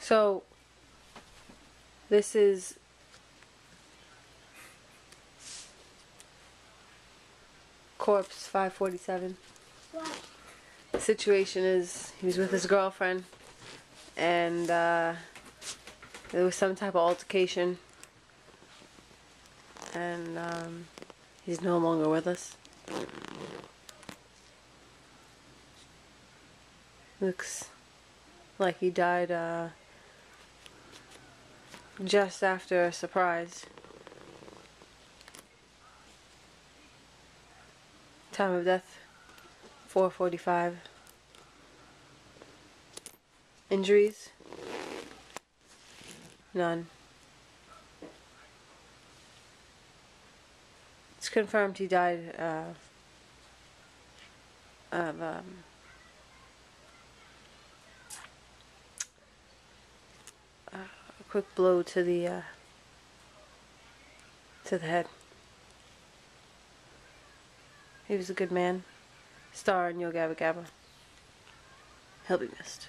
So, this is corpse 547. What? The situation is he was with his girlfriend and there was some type of altercation and he's no longer with us. Looks like he died just after a surprise. Time of death 4:45. Injuries? None. It's confirmed he died of a quick blow to the head. He was a good man. Star in Yo Gabba Gabba. He'll be missed.